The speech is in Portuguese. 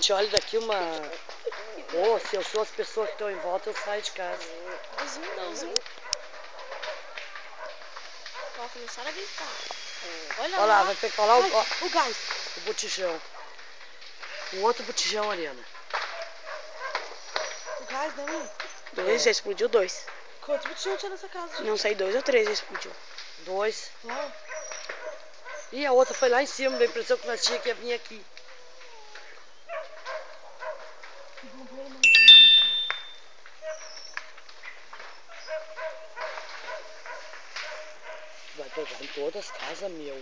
Gente, olha daqui uma... Oh, se eu sou as pessoas que estão em volta, eu saio de casa. Dá um zoom. Ó, começaram a gritar. Olha lá, vai pegar lá o gás. O botijão. O outro botijão, Ariana. O gás, né? Dois, já explodiu 2. Quantos botijão tinha nessa casa? Não sei, 2 ou 3 já explodiu. 2. Ó. E a outra foi lá em cima, deu a impressão que nós tínhamos que ia vir aqui. Vai pegar em todas as casas, meu.